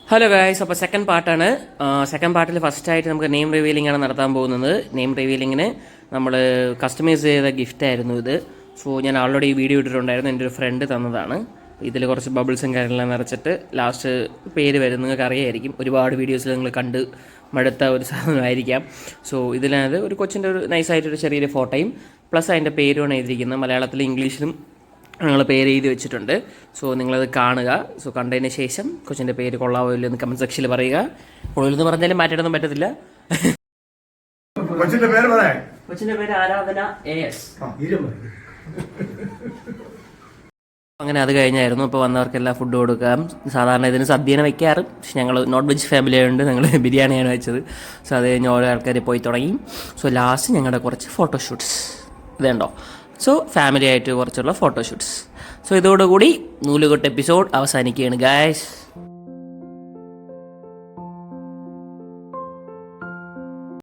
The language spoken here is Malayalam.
ഹലോ ഗായ്സ്, അപ്പോൾ സെക്കൻഡ് പാർട്ടാണ്. സെക്കൻഡ് പാർട്ടിൽ ഫസ്റ്റായിട്ട് നമുക്ക് നെയിം റിവീലിംഗ് ആണ് നടത്താൻ പോകുന്നത്. നെയിം റിവീലിങ്ങിന് നമ്മൾ കസ്റ്റമൈസ് ചെയ്ത ഗിഫ്റ്റായിരുന്നു ഇത്. സോ ഞാൻ ഓൾറെഡി വീഡിയോ ഇട്ടിട്ടുണ്ടായിരുന്നു, എൻ്റെ ഒരു ഫ്രണ്ട് തന്നതാണ്. ഇതിൽ കുറച്ച് ബബിൾസും കാര്യങ്ങളെല്ലാം നിറച്ചിട്ട് ലാസ്റ്റ് പേര് വരും. നിങ്ങൾക്ക് അറിയായിരിക്കും, ഒരുപാട് വീഡിയോസിൽ നിങ്ങൾ കണ്ട് മടുത്ത ഒരു സാധനമായിരിക്കാം. സോ ഇതിനകത്ത് ഒരു കൊച്ചിൻ്റെ ഒരു നൈസായിട്ടൊരു ചെറിയൊരു ഫോട്ടോയും പ്ലസ് അതിൻ്റെ പേരുമാണ് എഴുതിയിരിക്കുന്നത്. മലയാളത്തിലും ഇംഗ്ലീഷിലും ഞങ്ങൾ പേര് എഴുതി വെച്ചിട്ടുണ്ട്. സോ നിങ്ങളത് കാണുക. സോ കണ്ടതിന് ശേഷം കൊച്ചിൻ്റെ പേര് കൊള്ളാവോ ഇല്ലയോ എന്ന് കമൻറ്റ് സെക്ഷനിൽ പറയുക. കൊള്ളില്ലെന്ന് പറഞ്ഞാലും മാറ്റാനൊന്നും പറ്റത്തില്ല. കൊച്ചിൻ്റെ പേര് ആരാധന AS. അങ്ങനെ അത് കഴിഞ്ഞായിരുന്നു. അപ്പോൾ വന്നവർക്കെല്ലാം ഫുഡ് കൊടുക്കാം. സാധാരണ ഇതിന് സദ്യനെ വയ്ക്കാറ്, പക്ഷെ ഞങ്ങൾ നോൺ വെജ് ഫാമിലി ആയതുകൊണ്ട് ഞങ്ങൾ ബിരിയാണിയാണ് വെച്ചത്. സോ അത് കഴിഞ്ഞ് ഓരോ ആൾക്കാർ പോയി തുടങ്ങി. സോ ലാസ്റ്റ് ഞങ്ങളുടെ കുറച്ച് ഫോട്ടോഷൂട്ട്സ് ഇതുണ്ടോ. സോ ഫാമിലി ആയിട്ട് കുറച്ചുള്ള ഫോട്ടോഷൂട്ട്സ്. സോ ഇതോടുകൂടി നൂലുകെട്ട് എപ്പിസോഡ് അവസാനിക്കുകയാണ് ഗായ്സ്.